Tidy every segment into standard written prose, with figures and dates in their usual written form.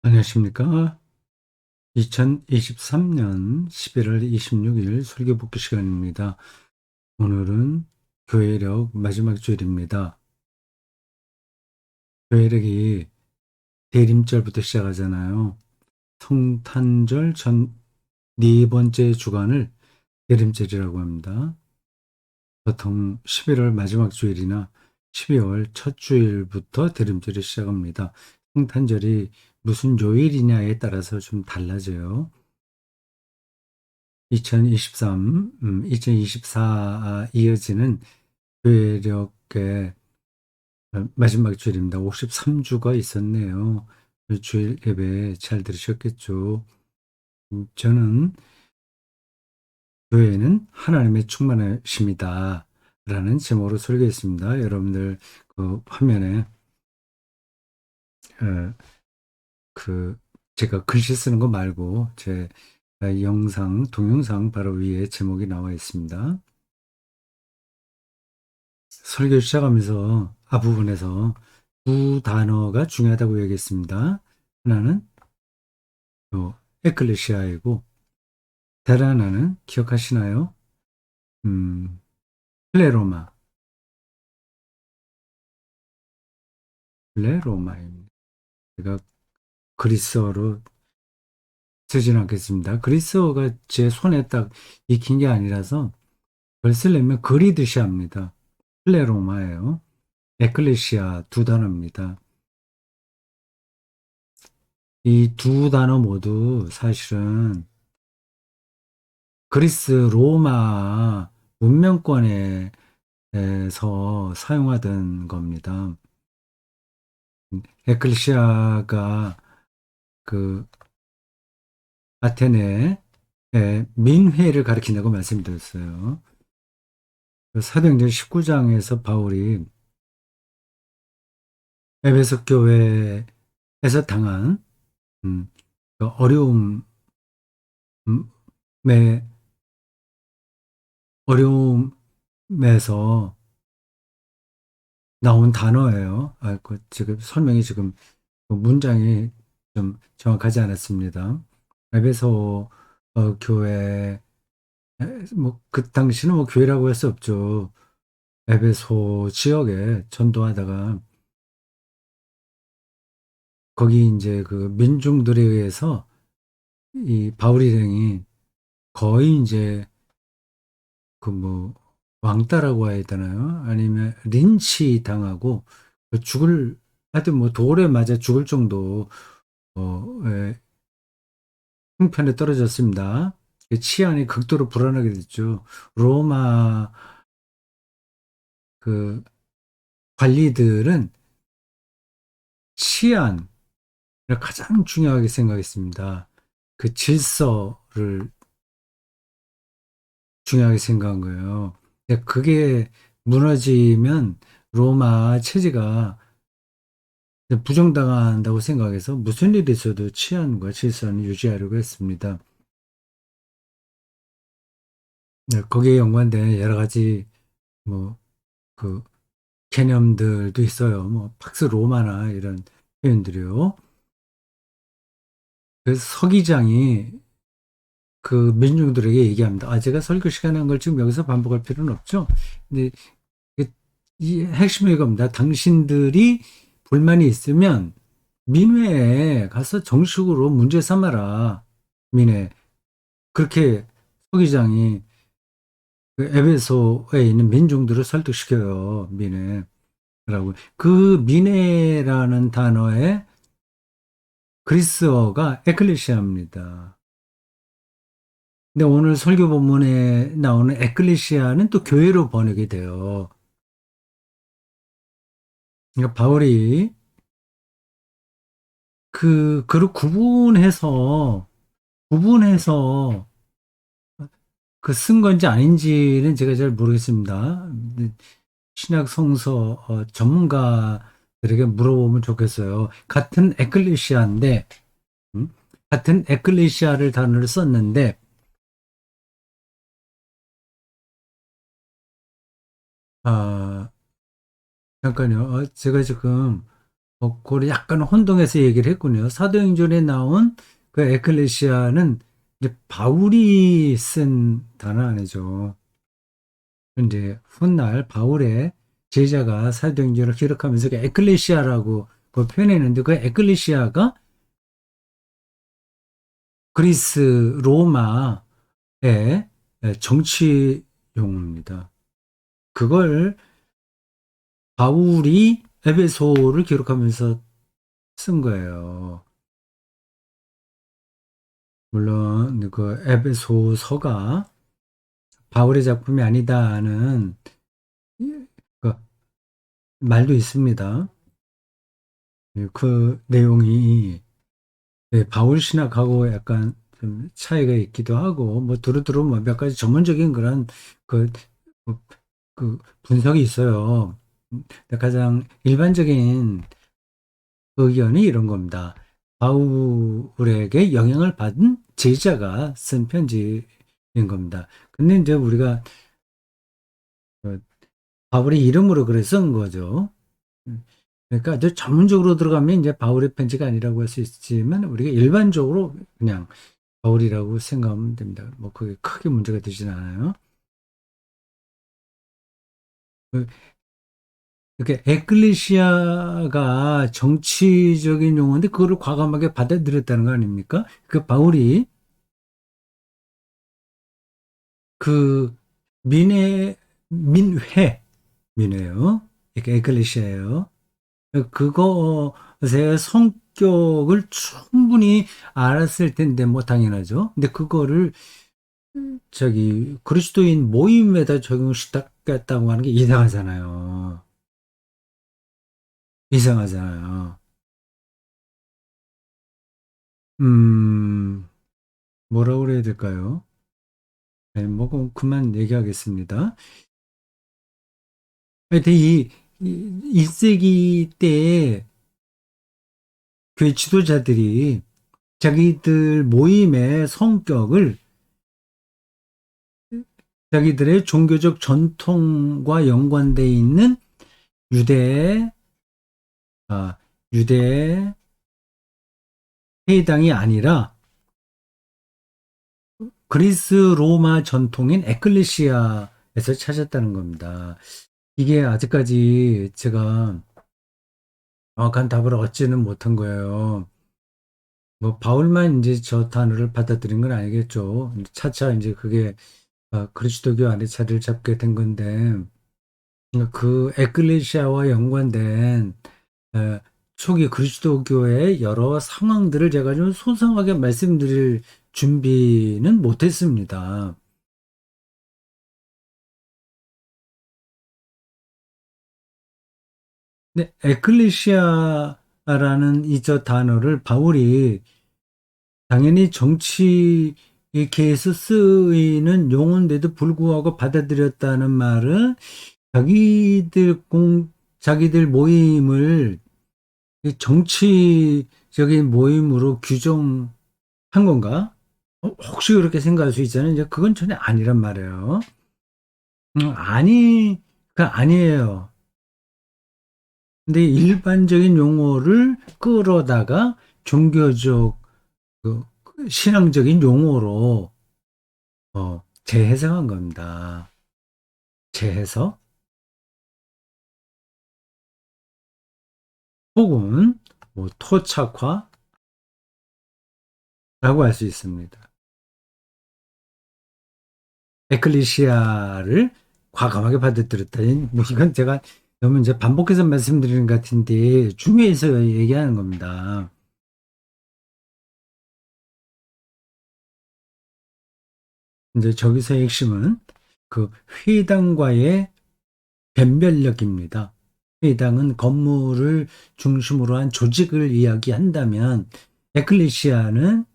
안녕하십니까? 2023년 11월 26일 설교 복귀 시간입니다. 오늘은 교회력 마지막 주일입니다. 교회력이 대림절부터 시작하잖아요. 성탄절 전 네 번째 주간을 대림절이라고 합니다. 보통 11월 마지막 주일이나 12월 첫 주일부터 대림절이 시작합니다. 성탄절이 무슨 요일이냐에 따라서 좀 달라져요. 2024 이어지는 교회력의 마지막 주일입니다. 53주가 있었네요. 주일 예배 잘 들으셨겠죠? 저는 교회는 하나님의 충만하십니다. 라는 제목으로 설교했습니다. 여러분들 그 화면에 어, 그 제가 글씨 쓰는 거 말고 제 영상, 동영상 바로 위에 제목이 나와 있습니다. 설교 시작하면서 앞부분에서 두 단어가 중요하다고 얘기했습니다. 하나는 에클레시아이고 다른 하나는 기억하시나요? 음, 플레로마, 플레로마입니다. 제가 그리스어로 쓰진 않겠습니다. 그리스어가 제 손에 딱 익힌 게 아니라서 그걸 쓰려면 그리듯이 합니다. 플레로마예요. 에클레시아 두 단어입니다. 이 두 단어 모두 사실은 그리스 로마 문명권에서 사용하던 겁니다. 에클레시아가 그 아테네의 민회를 가리킨다고 말씀드렸어요. 그 사도행전 19장에서 바울이 에베소 교회에서 당한 그 어려움의 어려움에서 나온 단어예요. 그 지금 설명이 지금 그 문장이 좀 정확하지 않았습니다. 에베소 교회 뭐 그 당시는 뭐 교회라고 할 수 없죠. 에베소 지역에 전도하다가 거기 이제 그 민중들에 의해서 이 바울 일행이 거의 이제 그 뭐 왕따라고 해야 되나요? 아니면 린치 당하고 그 죽을 하여튼 뭐 돌에 맞아 죽을 정도 형편에 떨어졌습니다. 그 치안이 극도로 불안하게 됐죠. 로마 그 관리들은 치안을 가장 중요하게 생각했습니다. 그 질서를 중요하게 생각한 거예요. 근데 그게 무너지면 로마 체제가 부정당한다고 생각해서 무슨 일이 있어도 치안과 질서는 유지하려고 했습니다. 네, 거기에 연관된 여러 가지 뭐 그 개념들도 있어요. 뭐 팍스 로마나 이런 표현들이요. 그래서 서기장이 그 민중들에게 얘기합니다. 제가 설교 시간에 한 걸 지금 여기서 반복할 필요는 없죠. 근데 이 핵심이 이겁니다. 당신들이 불만이 있으면 민회에 가서 정식으로 문제 삼아라. 민회. 그렇게 서기장이 그 에베소에 있는 민중들을 설득시켜요. 민회라고. 그 민회라는 단어의 그리스어가 에클레시아입니다. 근데 오늘 설교 본문에 나오는 에클레시아는 또 교회로 번역이 돼요. 그러니까 바울이 그를 구분해서 그 쓴 건지 아닌지는 제가 잘 모르겠습니다. 근데 신약 성서 전문가들에게 물어보면 좋겠어요. 같은 에클레시아인데, 음? 같은 에클레시아를 단어를 썼는데, 아, 잠깐요. 제가 지금 그걸 약간 혼동해서 얘기를 했군요. 사도행전에 나온 그 에클레시아는 이제 바울이 쓴 단어 아니죠. 근데 훗날 바울의 제자가 사도행전을 기록하면서 그 에클레시아라고 그 표현했는데 그 에클레시아가 그리스 로마의 정치 용어입니다. 그걸 바울이 에베소를 기록하면서 쓴 거예요. 물론 그 에베소서가 바울의 작품이 아니다는 그 말도 있습니다. 그 내용이 바울 신학하고 약간 좀 차이가 있기도 하고 뭐 두루두루 뭐 몇 가지 전문적인 그런 그, 그, 그 분석이 있어요. 가장 일반적인 의견이 이런 겁니다. 바울에게 영향을 받은 제자가 쓴 편지인 겁니다. 근데 이제 우리가 그 바울의 이름으로 그래 쓴 거죠. 그러니까 아주 전문적으로 들어가면 이제 바울의 편지가 아니라고 할 수 있지만 우리가 일반적으로 그냥 바울이라고 생각하면 됩니다. 뭐 그게 크게 문제가 되지는 않아요. 그 이렇게 에클레시아가 정치적인 용어인데 그거를 과감하게 받아들였다는 거 아닙니까? 그 바울이 그 민회 민회 민회요. 이렇게 에클레시아예요. 그것의 성격을 충분히 알았을 텐데 뭐 당연하죠. 근데 그거를 저기 그리스도인 모임에다 적용시켰다고 하는 게 이상하잖아요. 이상하잖아요. 음, 뭐라고 그래야 될까요? 네, 뭐 그만 얘기하겠습니다. 하여튼 이 1세기 때 교회 지도자들이 자기들 모임의 성격을 자기들의 종교적 전통과 연관되어 있는 유대, 아, 유대 회당이 아니라 그리스 로마 전통인 에클레시아에서 찾았다는 겁니다. 이게 아직까지 제가 정확한 답을 얻지는 못한 거예요. 뭐 바울만 이제 저 단어를 받아들인 건 아니겠죠. 차차 이제 그게 그리스도교 안에 자리를 잡게 된 건데 그 에클레시아와 연관된 에, 초기 그리스도교의 여러 상황들을 제가 좀 소상하게 말씀드릴 준비는 못했습니다. 근데 에클레시아라는 이 저 단어를 바울이 당연히 정치계에서 쓰이는 용어인데도 불구하고 받아들였다는 말은 자기들 모임을 정치적인 모임으로 규정한 건가? 혹시 그렇게 생각할 수 있잖아요. 이제 그건 전혀 아니란 말이에요. 그 아니에요. 근데 일반적인 용어를 끌어다가 종교적, 그, 신앙적인 용어로, 재해석한 겁니다. 재해석? 혹은, 뭐, 토착화라고 할 수 있습니다. 에클리시아를 과감하게 받아들였다니, 뭐, 이건 제가 너무 이제 반복해서 말씀드리는 것 같은데, 중요해서 얘기하는 겁니다. 이제 저기서의 핵심은 그 회당과의 변별력입니다. 회당은 건물을 중심으로 한 조직을 이야기한다면, 에클리시아는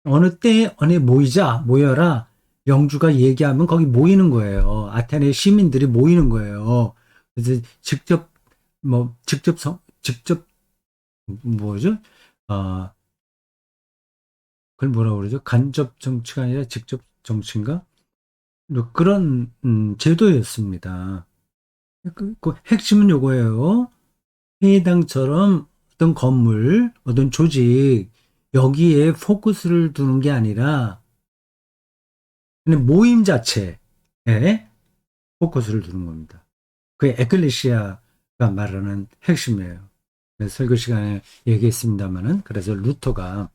어느 때, 어느 모여라. 영주가 얘기하면 거기 모이는 거예요. 아테네 시민들이 모이는 거예요. 그래서 직접, 뭐죠? 아, 그걸 뭐라고 그러죠? 간접 정치가 아니라 직접 정치인가? 뭐 그런, 제도였습니다. 그 핵심은 요거예요. 회당처럼 어떤 건물, 어떤 조직, 여기에 포커스를 두는 게 아니라 그냥 모임 자체에 포커스를 두는 겁니다. 그게 에클레시아가 말하는 핵심이에요. 설교 시간에 얘기했습니다만은 그래서 루터가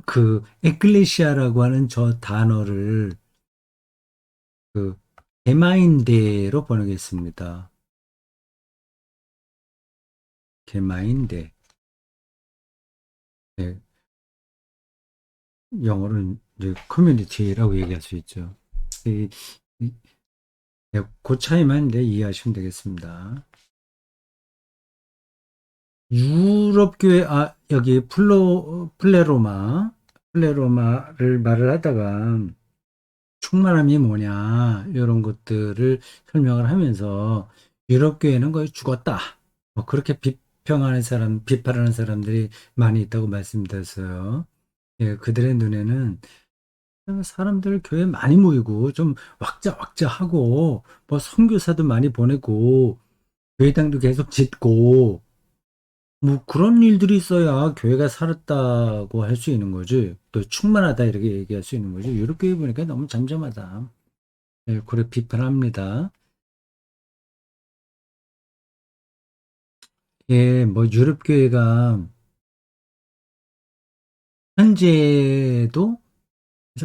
그 에클레시아라고 하는 저 단어를 그 게마인데로 번역했습니다. 게마인데. 네, 영어로는 이제 커뮤니티라고 얘기할 수 있죠. 이, 이, 네, 그 차이만 이제 이해하시면 되겠습니다. 유럽 교회, 여기 플레로마를 말을 하다가 충만함이 뭐냐, 이런 것들을 설명을 하면서 유럽 교회는 거의 죽었다. 뭐 그렇게 비판하는 사람들이 많이 있다고 말씀드렸어요. 예, 그들의 눈에는 사람들 교회 많이 모이고 좀 왁자왁자하고 뭐 선교사도 많이 보내고 교회당도 계속 짓고 뭐 그런 일들이 있어야 교회가 살았다고 할 수 있는 거지. 또 충만하다 이렇게 얘기할 수 있는 거지. 유럽 교회 보니까 너무 잠잠하다. 예, 그래 비판합니다. 예, 뭐 유럽 교회가 현재도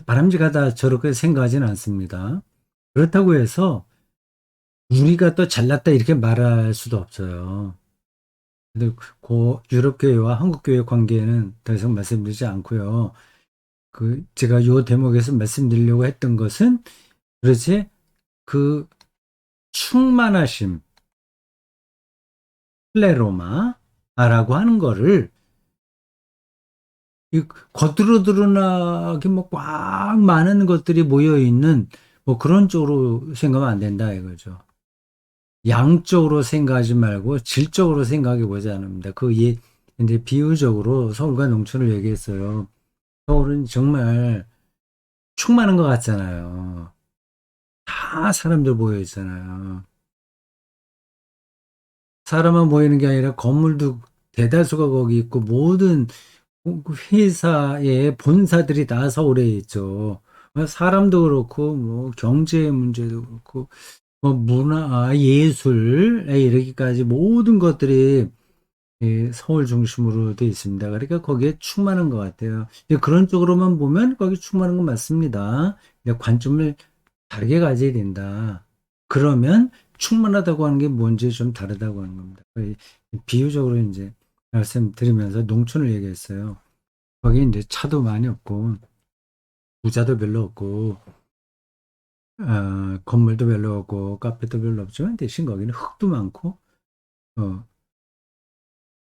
바람직하다 저렇게 생각하지는 않습니다. 그렇다고 해서 우리가 또 잘났다 이렇게 말할 수도 없어요. 근데 그 유럽 교회와 한국 교회 관계는 더 이상 말씀드리지 않고요. 그 제가 요 대목에서 말씀드리려고 했던 것은 그렇지 그 충만하심 플레로마라고 하는 거를 이 겉으로 드러나게 뭐 꽉 많은 것들이 모여 있는 뭐 그런 쪽으로 생각하면 안 된다 이거죠. 양쪽으로 생각하지 말고 질적으로 생각해 보자 합니다. 이제 비유적으로 서울과 농촌을 얘기했어요. 서울은 정말 충만한 것 같잖아요. 다 사람들 모여 있잖아요. 사람만 모이는 게 아니라 건물도 대다수가 거기 있고 모든 그 회사의 본사들이 다 서울에 있죠. 사람도 그렇고 뭐 경제 문제도 그렇고 뭐 문화, 예술에 이르기까지 모든 것들이 서울 중심으로 돼 있습니다. 그러니까 거기에 충만한 것 같아요. 그런 쪽으로만 보면 거기 충만한 건 맞습니다. 관점을 다르게 가져야 된다. 그러면 충만하다고 하는 게 뭔지 좀 다르다고 하는 겁니다. 비유적으로 이제 말씀드리면서 농촌을 얘기했어요. 거기 이제 차도 많이 없고, 부자도 별로 없고, 건물도 별로 없고, 카페도 별로 없지만 대신 거기는 흙도 많고, 어,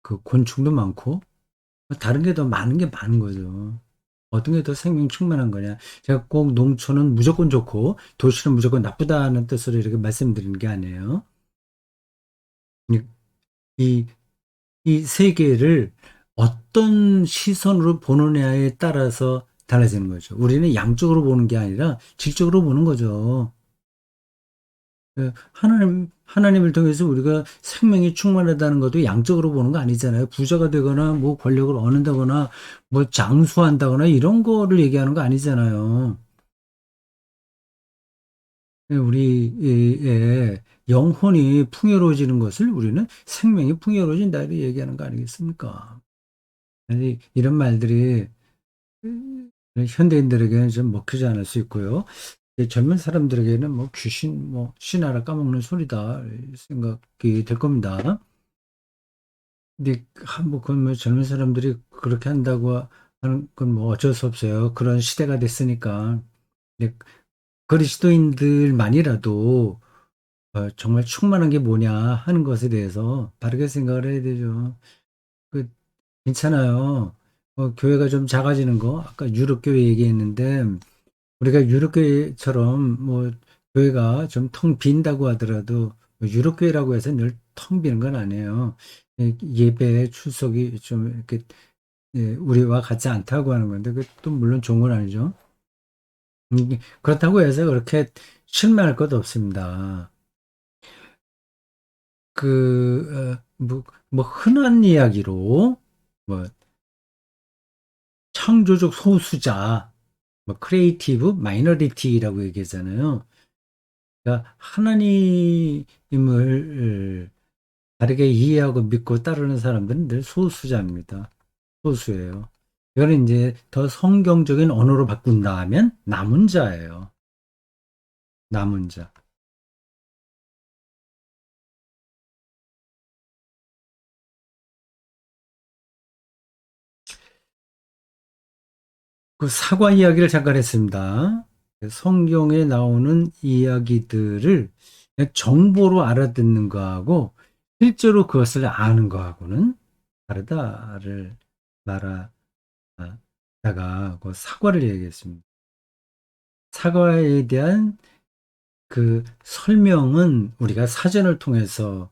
그 곤충도 많고, 다른 게 더 많은 게 많은 거죠. 어떤 게 더 생명 충만한 거냐. 제가 꼭 농촌은 무조건 좋고, 도시는 무조건 나쁘다는 뜻으로 이렇게 말씀드리는 게 아니에요. 이, 이, 이 세계를 어떤 시선으로 보느냐에 따라서 달라지는 거죠. 우리는 양쪽으로 보는 게 아니라 질적으로 보는 거죠. 하나님을 통해서 우리가 생명이 충만하다는 것도 양적으로 보는 거 아니잖아요. 부자가 되거나, 뭐 권력을 얻는다거나, 뭐 장수한다거나, 이런 거를 얘기하는 거 아니잖아요. 우리의 영혼이 풍요로워지는 것을 우리는 생명이 풍요로워진다, 이렇게 얘기하는 거 아니겠습니까? 아니, 이런 말들이 현대인들에게는 좀 먹히지 않을 수 있고요. 젊은 사람들에게는 뭐 귀신, 뭐 신하라 까먹는 소리다 생각이 될 겁니다. 근데 뭐 그건 뭐 젊은 사람들이 그렇게 한다고 하는 건 뭐 어쩔 수 없어요. 그런 시대가 됐으니까. 근데 그리스도인들만이라도 정말 충만한 게 뭐냐 하는 것에 대해서 바르게 생각을 해야 되죠. 그 괜찮아요. 교회가 좀 작아지는 거 아까 유럽 교회 얘기했는데 우리가 유럽 교회처럼 뭐 교회가 좀 텅 빈다고 하더라도 뭐 유럽 교회라고 해서 늘 텅 비는 건 아니에요. 예배 출석이 좀 이렇게 우리와 같지 않다고 하는 건데 그것도 물론 좋은 건 아니죠. 그렇다고 해서 그렇게 실망할 것도 없습니다. 뭐 흔한 이야기로 뭐 창조적 소수자, 뭐 크리에이티브 마이너리티라고 얘기하잖아요. 그러니까 하나님을 다르게 이해하고 믿고 따르는 사람들은 늘 소수자입니다. 소수예요. 이거는 이제 더 성경적인 언어로 바꾼다 하면 남은 자예요. 남은 자. 그 사과 이야기를 잠깐 했습니다. 성경에 나오는 이야기들을 그냥 정보로 알아듣는 거하고 실제로 그것을 아는 거하고는 다르다를 말하다가 그 사과를 얘기했습니다. 사과에 대한 그 설명은 우리가 사전을 통해서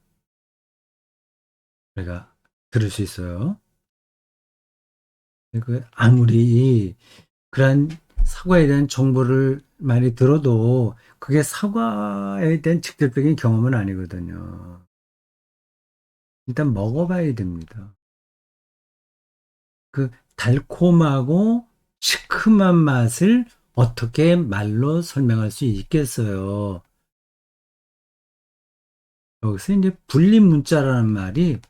우리가 들을 수 있어요. 그 아무리 그러한 사과에 대한 정보를 많이 들어도 그게 사과에 대한 직접적인 경험은 아니거든요. 일단 먹어봐야 됩니다. 그 달콤하고 시큼한 맛을 어떻게 말로 설명할 수 있겠어요? 여기서 이제 분리 문자라는 말이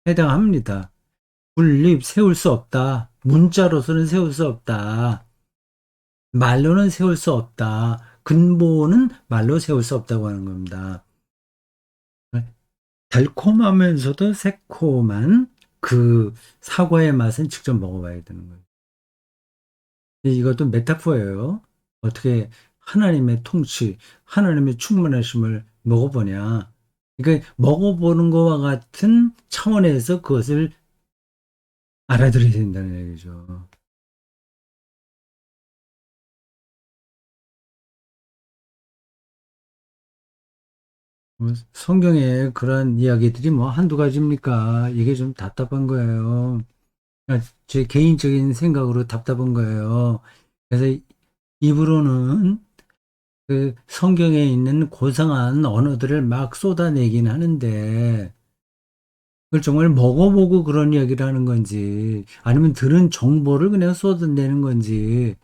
해당합니다. 분립, 세울 수 없다. 문자로서는 세울 수 없다. 말로는 세울 수 없다. 근본은 말로 세울 수 없다고 하는 겁니다. 달콤하면서도 새콤한 그 사과의 맛은 직접 먹어봐야 되는 거예요. 이것도 메타포예요. 어떻게 하나님의 통치, 하나님의 충만하심을 먹어보냐. 그러니까 먹어보는 것과 같은 차원에서 그것을 알아들여야 된다는 얘기죠. 성경에 그런 이야기들이 뭐 한두 가지입니까? 이게 좀 답답한 거예요. 제 개인적인 생각으로 답답한 거예요. 그래서 입으로는 그 성경에 있는 고상한 언어들을 막 쏟아내긴 하는데, 그걸 정말 먹어보고 그런 이야기를 하는 건지, 아니면 들은 정보를 그냥 쏟아내는 건지,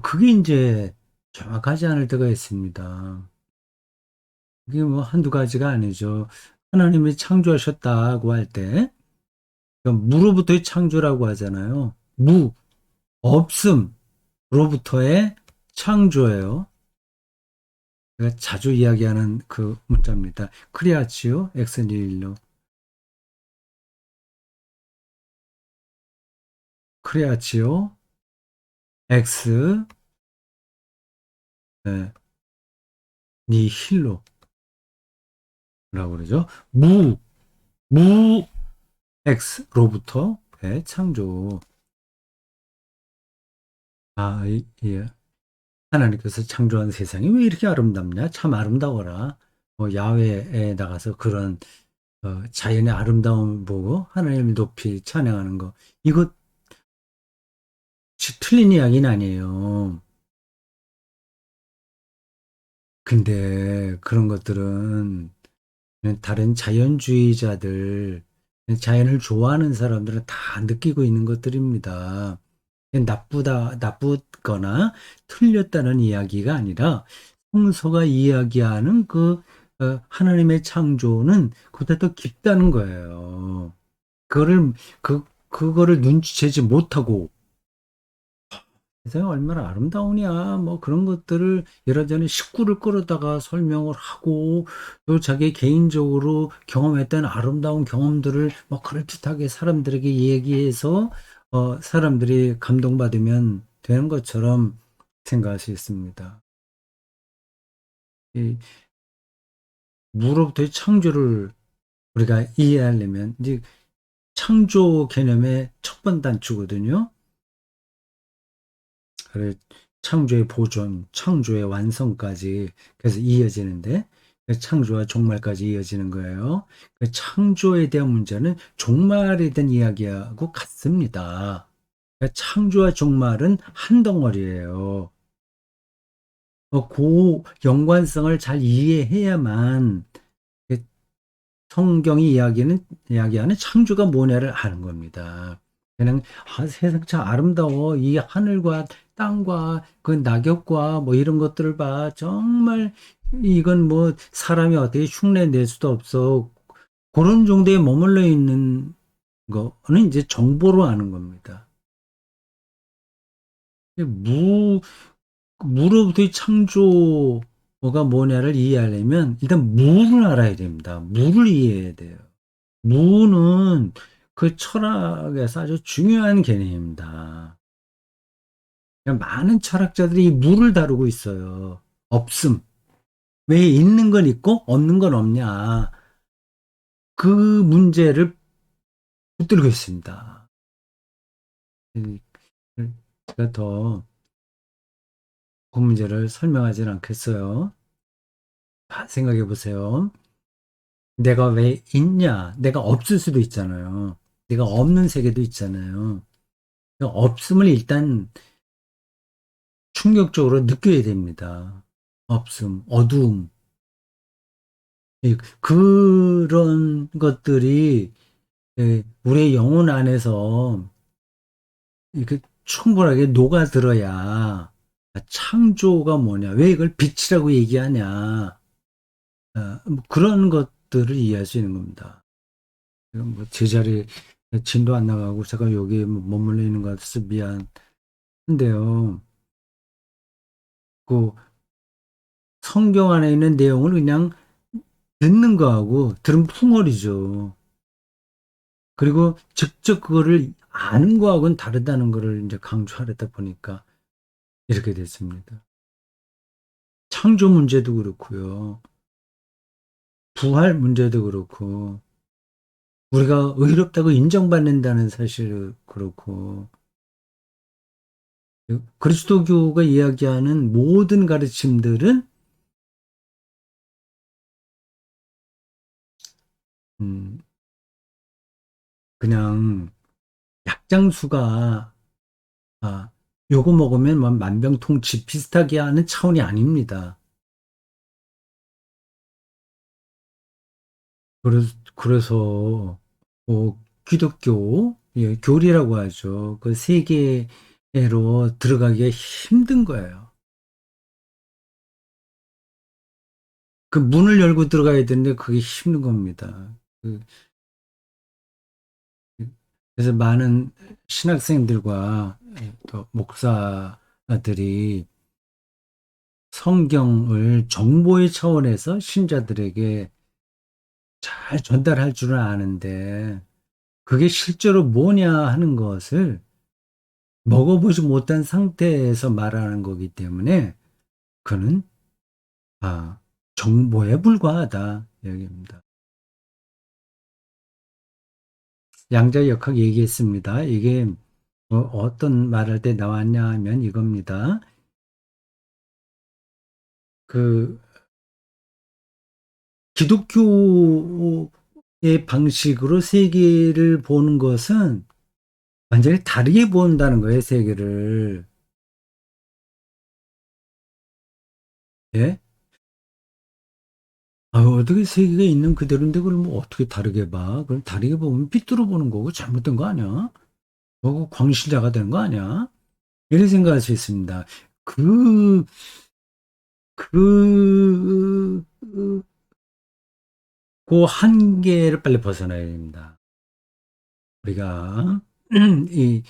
그게 이제 정확하지 않을 때가 있습니다. 그게 뭐 한두 가지가 아니죠. 하나님이 창조하셨다고 할 때, 무로부터의 창조라고 하잖아요. 없음으로부터의 창조예요. 제가 자주 이야기하는 그 문자입니다. 크리아치오 엑스닐로 크리아치오 엑스 네, 니힐로라고 그러죠. 무 엑스로부터의 창조. 예. 하나님께서 창조한 세상이 왜 이렇게 아름답냐? 참 아름다워라. 야외에 나가서 그런 자연의 아름다움 보고 하나님을 높이 찬양하는 거. 이거 틀린 이야기는 아니에요. 근데 그런 것들은 다른 자연주의자들, 자연을 좋아하는 사람들은 다 느끼고 있는 것들입니다. 나쁘거나 틀렸다는 이야기가 아니라 성서가 이야기하는 그 하나님의 창조는 그보다 더 깊다는 거예요. 그거를, 그거를 눈치채지 못하고 세상이 얼마나 아름다우냐, 뭐 그런 것들을 여러전에 식구를 끌어다가 설명을 하고 또 자기 개인적으로 경험했던 아름다운 경험들을 뭐 그럴듯하게 사람들에게 얘기해서 사람들이 감동받으면 되는 것처럼 생각할 수 있습니다. 이 무로부터의 창조를 우리가 이해하려면 이제 창조 개념의 첫 번 단추거든요. 그래, 창조의 보존, 창조의 완성까지 그래서 이어지는데 그 창조와 종말까지 이어지는 거예요. 그 창조에 대한 문제는 종말에 대한 이야기하고 같습니다. 그 창조와 종말은 한 덩어리예요. 그 연관성을 잘 이해해야만 성경이 이야기하는 창조가 뭐냐를 아는 겁니다. 그냥 세상 참 아름다워. 이 하늘과 땅과 그 낙엽과 뭐 이런 것들을 봐. 정말 이건 뭐 사람이 어떻게 흉내 낼 수도 없어. 그런 정도에 머물러 있는 거는 이제 정보로 아는 겁니다. 무 무로부터의 창조가 뭐냐를 이해하려면 일단 무를 알아야 됩니다. 무를 이해해야 돼요. 무는 그 철학에서 아주 중요한 개념입니다. 많은 철학자들이 이 무를 다루고 있어요. 없음. 왜 있는 건 있고 없는 건 없냐. 그 문제를 붙들고 있습니다. 제가 더 그 문제를 설명하지는 않겠어요. 생각해 보세요. 내가 왜 있냐? 내가 없을 수도 있잖아요. 내가 없는 세계도 있잖아요. 없음을 일단 충격적으로 느껴야 됩니다. 없음, 어두움. 그런 것들이 우리의 영혼 안에서 이렇게 충분하게 녹아들어야 창조가 뭐냐, 왜 이걸 빛이라고 얘기하냐, 뭐 그런 것들을 이해할 수 있는 겁니다. 뭐 제자리 진도 안 나가고 제가 여기 뭐 머물러 있는 것 같아서 미안한데요. 그 성경 안에 있는 내용을 그냥 듣는 거하고 들은 풍월이죠. 그리고 직접 그거를 아는 거하고는 다르다는 거를 이제 강조하려다 보니까 이렇게 됐습니다. 창조 문제도 그렇고요. 부활 문제도 그렇고, 우리가 의롭다고 인정받는다는 사실 그렇고, 그리스도교가 이야기하는 모든 가르침들은 음, 그냥 약장수가 아, 요거 먹으면 뭐 만병통치 비슷하게 하는 차원이 아닙니다. 그래서 기독교 교리라고 하죠. 그 세계로 들어가기가 힘든 거예요. 그 문을 열고 들어가야 되는데 그게 힘든 겁니다. 그- 그래서 많은 신학생들과 또 목사들이 성경을 정보의 차원에서 신자들에게 잘 전달할 줄은 아는데 그게 실제로 뭐냐 하는 것을 먹어보지 못한 상태에서 말하는 거기 때문에 그는 아, 정보에 불과하다 여기입니다. 양자역학 얘기했습니다. 이게 어떤 말할 때 나왔냐 하면 이겁니다. 그 기독교의 방식으로 세계를 보는 것은 완전히 다르게 본다는 거예요, 세계를. 예? 어떻게 세계가 있는 그대로인데 그걸 뭐 어떻게 다르게 봐? 그럼 다르게 보면 삐뚤어 보는 거고 잘못된 거 아니야? 그거 광실자가 되는 거 아니야? 이렇게 생각할 수 있습니다. 그, 그, 그 한계를 빨리 벗어나야 됩니다. 우리가 이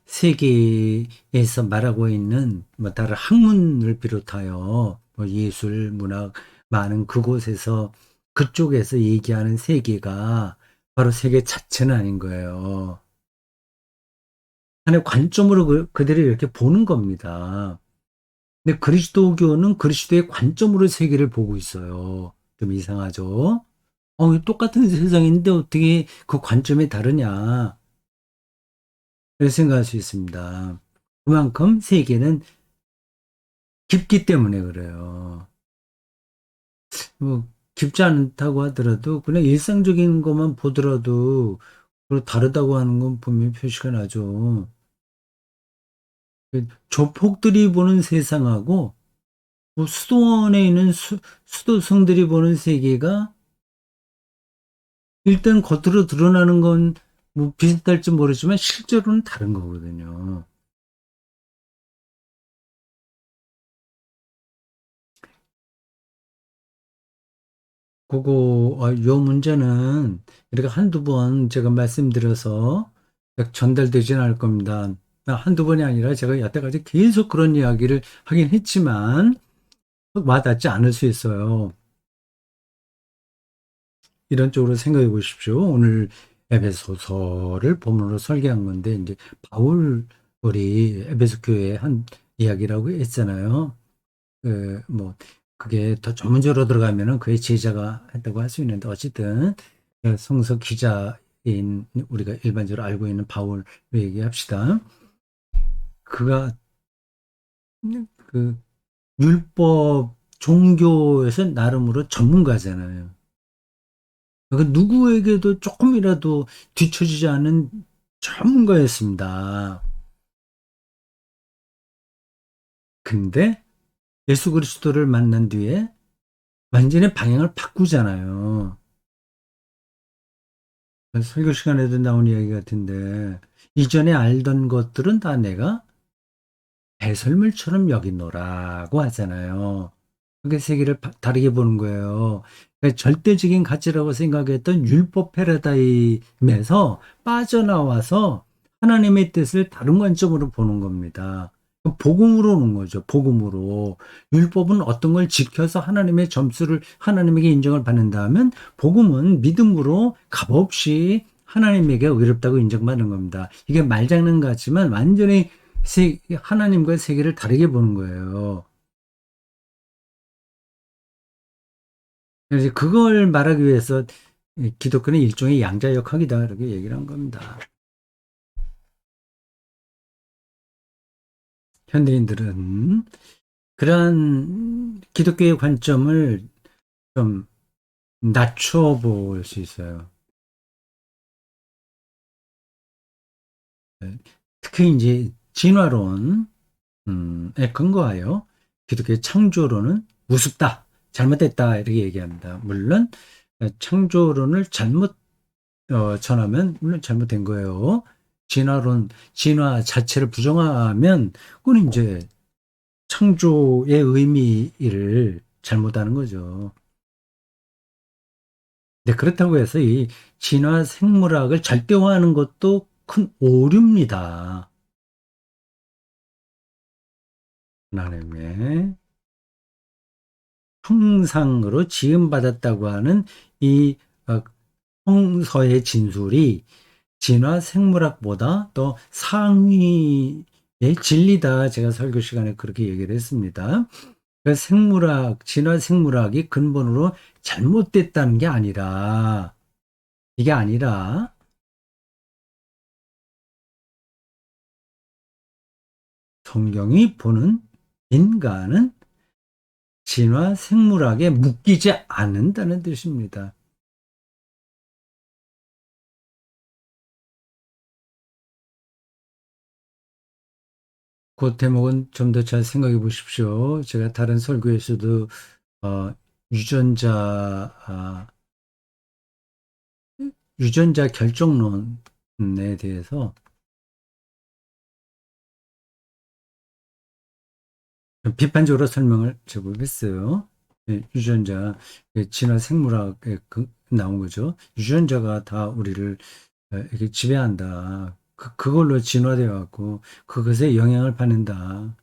세계에서 말하고 있는 뭐 다른 학문을 비롯하여 뭐 예술, 문학 많은 그곳에서 그쪽에서 얘기하는 세계가 바로 세계 자체는 아닌 거예요. 하나의 관점으로 그들이 이렇게 보는 겁니다. 근데 그리스도교는 그리스도의 관점으로 세계를 보고 있어요. 좀 이상하죠? 똑같은 세상인데 어떻게 그 관점이 다르냐? 이렇게 생각할 수 있습니다. 그만큼 세계는 깊기 때문에 그래요. 뭐, 깊지 않다고 하더라도 그냥 일상적인 것만 보더라도 다르다고 하는 건 분명히 표시가 나죠. 조폭들이 보는 세상하고 뭐 수도원에 있는 수도승들이 보는 세계가 일단 겉으로 드러나는 건 뭐 비슷할지 모르지만 실제로는 다른 거거든요. 요 문제는 이렇게 한두 번 제가 말씀드려서 전달되지는 않을 겁니다. 한두 번이 아니라 제가 여태까지 계속 그런 이야기를 하긴 했지만 와닿지 않을 수 있어요. 이런 쪽으로 생각해 보십시오. 오늘 에베소서를 본문으로 설계한 건데 이제 바울이 에베소 교회에 한 이야기라고 했잖아요. 뭐 그게 더 전문적으로 들어가면은 그의 제자가 했다고 할 수 있는데 어쨌든 성서 기자인 우리가 일반적으로 알고 있는 바울을 얘기합시다. 그가 그 율법 종교에서 나름으로 전문가잖아요. 그 누구에게도 조금이라도 뒤처지지 않은 전문가였습니다. 근데 예수 그리스도를 만난 뒤에 완전히 방향을 바꾸잖아요. 설교 시간에도 나온 이야기 같은데 이전에 알던 것들은 다 내가 배설물처럼 여기노라고 하잖아요. 그게 세계를 다르게 보는 거예요. 그러니까 절대적인 가치라고 생각했던 율법 패러다임에서 빠져나와서 하나님의 뜻을 다른 관점으로 보는 겁니다. 복음으로 오는 거죠. 복음으로. 율법은 어떤 걸 지켜서 하나님의 점수를 하나님에게 인정을 받는다면 복음은 믿음으로 값없이 하나님에게 의롭다고 인정받는 겁니다. 이게 말장난 같지만 완전히 하나님과 세계를 다르게 보는 거예요. 그래서 그걸 말하기 위해서 기독교는 일종의 양자역학이다 이렇게 얘기를 한 겁니다. 현대인들은 그러한 기독교의 관점을 좀 낮춰볼 수 있어요. 특히 이제 진화론에 근거하여 기독교의 창조론은 우습다, 잘못됐다 이렇게 얘기합니다. 물론 창조론을 잘못 전하면 물론 잘못된 거예요. 진화 자체를 부정하면 그건 이제 창조의 의미를 잘못하는 거죠. 근데 그렇다고 해서 이 진화 생물학을 절대화하는 것도 큰 오류입니다. 하나님의 형상으로 지음받았다고 하는 이 성서의 진술이 진화 생물학보다 더 상위의 진리다. 제가 설교 시간에 그렇게 얘기를 했습니다. 그 진화 생물학이 근본으로 잘못됐다는 게 아니라, 이게 아니라 성경이 보는 인간은 진화 생물학에 묶이지 않는다는 뜻입니다. 그 대목은 좀 더 잘 생각해 보십시오. 제가 다른 설교에서도 어, 유전자, 유전자 결정론에 대해서 좀 비판적으로 설명을 제공했어요. 유전자, 진화 생물학에 나온 거죠. 유전자가 다 우리를 이렇게 지배한다. 그걸로 진화되어 갖고 그것에 영향을 받는다.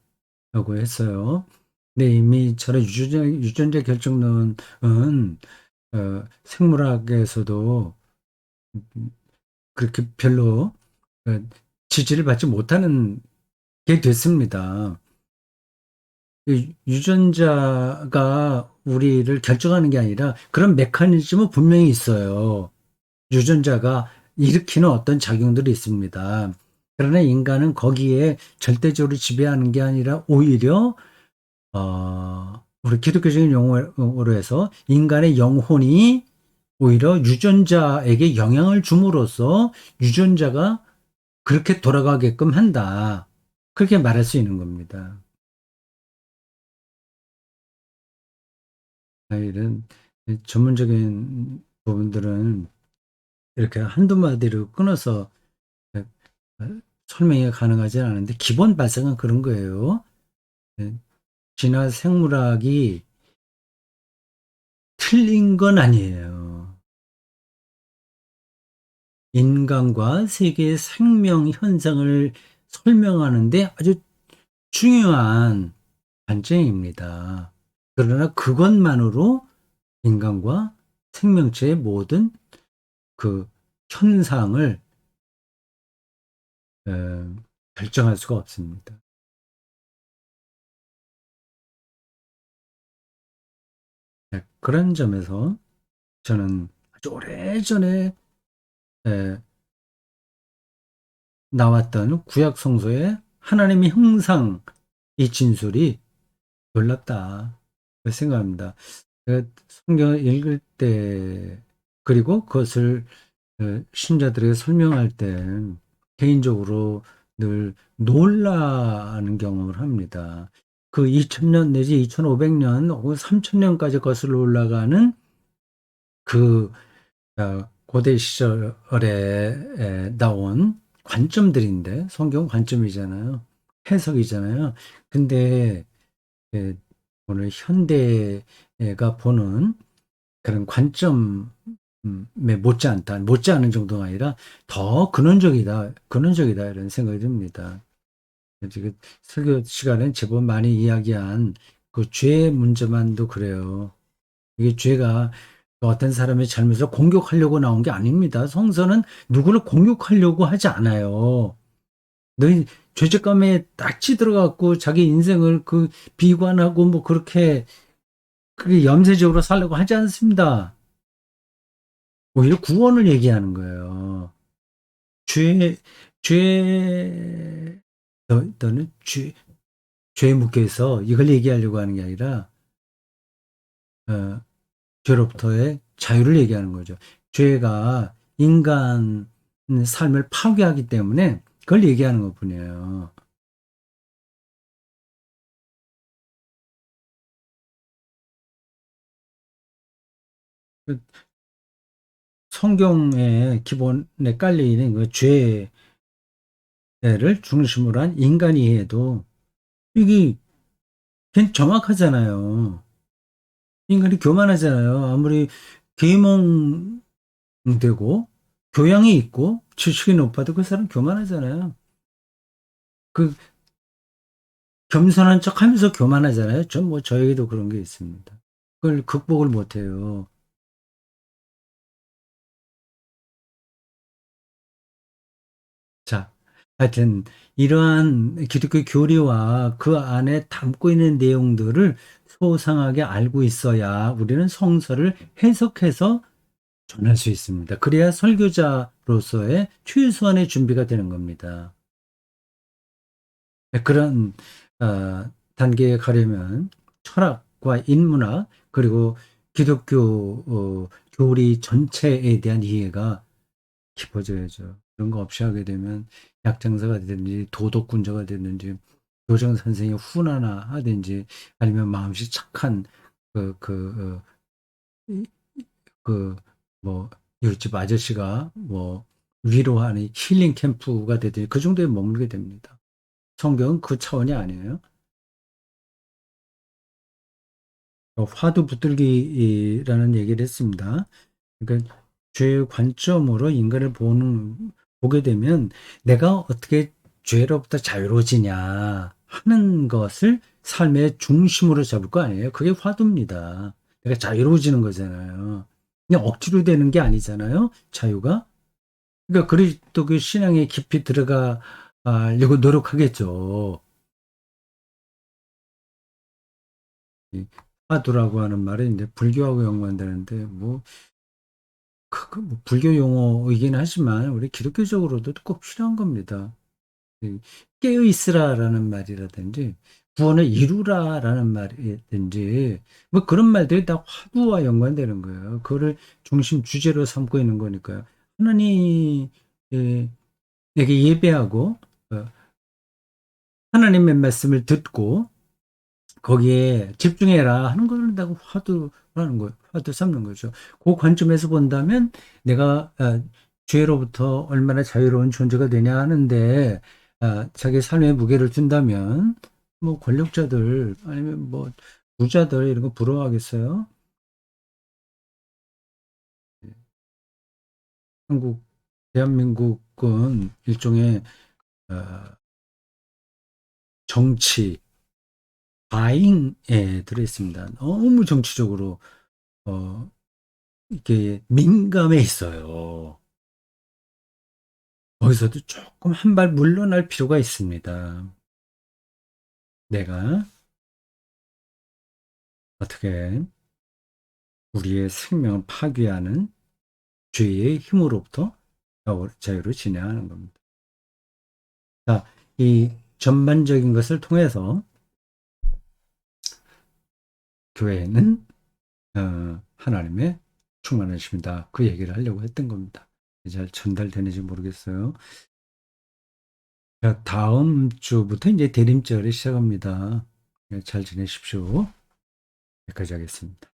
라고 했어요. 근데 이미 저런 유전자 결정론은 생물학에서도 그렇게 별로 어, 지지를 받지 못하는 게 됐습니다. 유전자가 우리를 결정하는 게 아니라 그런 메커니즘은 분명히 있어요. 유전자가 일으키는 어떤 작용들이 있습니다. 그러나 인간은 거기에 절대적으로 지배하는 게 아니라 오히려 우리 기독교적인 용어로 해서 인간의 영혼이 오히려 유전자에게 영향을 줌으로써 유전자가 그렇게 돌아가게끔 한다. 그렇게 말할 수 있는 겁니다. 이런 전문적인 부분들은 이렇게 한두 마디로 끊어서 어, 설명이 가능하지 않은데 기본 발상은 그런 거예요. 예, 진화 생물학이 틀린 건 아니에요. 인간과 세계의 생명 현상을 설명하는데 아주 중요한 관점입니다. 그러나 그것만으로 인간과 생명체의 모든 그 현상을 어, 결정할 수가 없습니다. 네, 그런 점에서 저는 아주 오래전에 에, 나왔던 구약 성서의 하나님의 형상 이 진술이 놀랍다. 그렇게 생각합니다. 제가 성경을 읽을 때 그리고 그것을 신자들에게 설명할 때 개인적으로 늘 놀라는 경험을 합니다. 그 2000년 내지 2500년 혹은 3000년까지 거슬러 올라가는 그 고대 시절에 나온 관점들인데 성경 관점이잖아요. 해석이잖아요. 근데 예, 오늘 현대가 보는 그런 관점에 못지않다. 못지않은 정도가 아니라 더 근원적이다. 근원적이다. 이런 생각이 듭니다. 지금 설교 시간엔 제법 많이 이야기한 그 죄의 문제만도 그래요. 이게 죄가 어떤 사람의 잘못을 공격하려고 나온 게 아닙니다. 성서는 누구를 공격하려고 하지 않아요. 너희 죄책감에 딱지 들어갖고 자기 인생을 그 비관하고 뭐 그렇게 그게 염세적으로 살려고 하지 않습니다. 오히려 구원을 얘기하는 거예요. 죄, 죄, 너는 죄에 묶여서 이걸 얘기하려고 하는 게 아니라, 어, 죄로부터의 자유를 얘기하는 거죠. 죄가 인간 삶을 파괴하기 때문에 그걸 얘기하는 것 뿐이에요. 그 성경의 기본에 깔려 있는 그 죄를 중심으로 한 인간 이해도 이게 그냥 정확하잖아요. 인간이 교만하잖아요. 아무리 계몽되고 교양이 있고 지식이 높아도 그 사람 교만하잖아요. 그 겸손한 척 하면서 교만하잖아요. 전 뭐 저에게도 그런 게 있습니다. 그걸 극복을 못 해요. 자, 하여튼 이러한 기독교 교리와 그 안에 담고 있는 내용들을 소상하게 알고 있어야 우리는 성서를 해석해서 전할 수 있습니다. 그래야 설교자로서의 최소한의 준비가 되는 겁니다. 네, 그런 단계에 가려면 철학과 인문학 그리고 기독교 교리 전체에 대한 이해가 깊어져야죠. 그런 거 없이 하게 되면 약장사가 되든지 도덕군자가 되든지 교장 선생이 훈하나 하든지 아니면 마음씨 착한 그, 그, 어, 이- 그, 뭐, 이웃집 아저씨가 뭐, 위로하는 힐링 캠프가 되든지 그 정도에 머물게 됩니다. 성경은 그 차원이 아니에요. 화두 붙들기라는 얘기를 했습니다. 그러니까 죄의 관점으로 인간을 보게 되면 내가 어떻게 죄로부터 자유로워지냐 하는 것을 삶의 중심으로 잡을 거 아니에요. 그게 화두입니다. 내가 자유로워지는 거잖아요. 그냥 억지로 되는 게 아니잖아요. 자유가. 그러니까 그리스도교 신앙에 깊이 들어가려고 노력하겠죠. 이 화두라고 하는 말은 이제 불교하고 연관되는데 뭐 불교 용어이긴 하지만 우리 기독교적으로도 꼭 필요한 겁니다. 깨어 있으라라는 말이라든지 구원을 이루라라는 말이든지 뭐 그런 말들이 다 화두와 연관되는 거예요. 그거를 중심 주제로 삼고 있는 거니까요. 하나님에게 예배하고 어, 하나님의 말씀을 듣고 거기에 집중해라 하는 거는 다 화두 하는 거예요. 화두 삼는 거죠. 그 관점에서 본다면 내가 죄로부터 얼마나 자유로운 존재가 되냐 하는데 자기 삶에 무게를 둔다면 뭐 권력자들 아니면 뭐 부자들 이런 거 부러워하겠어요? 한국, 대한민국은 일종의 어, 정치, 과잉에 들어있습니다. 너무 정치적으로 어, 이렇게 민감해 있어요. 거기서도 조금 한 발 물러날 필요가 있습니다. 내가 어떻게 우리의 생명을 파괴하는 죄의 힘으로부터 자유를 진행하는 겁니다. 자, 이 전반적인 것을 통해서 교회는 하나님의 충만하십니다. 그 얘기를 하려고 했던 겁니다. 잘 전달되는지 모르겠어요. 자, 다음 주부터 이제 대림절이 시작합니다. 잘 지내십시오. 여기까지 하겠습니다.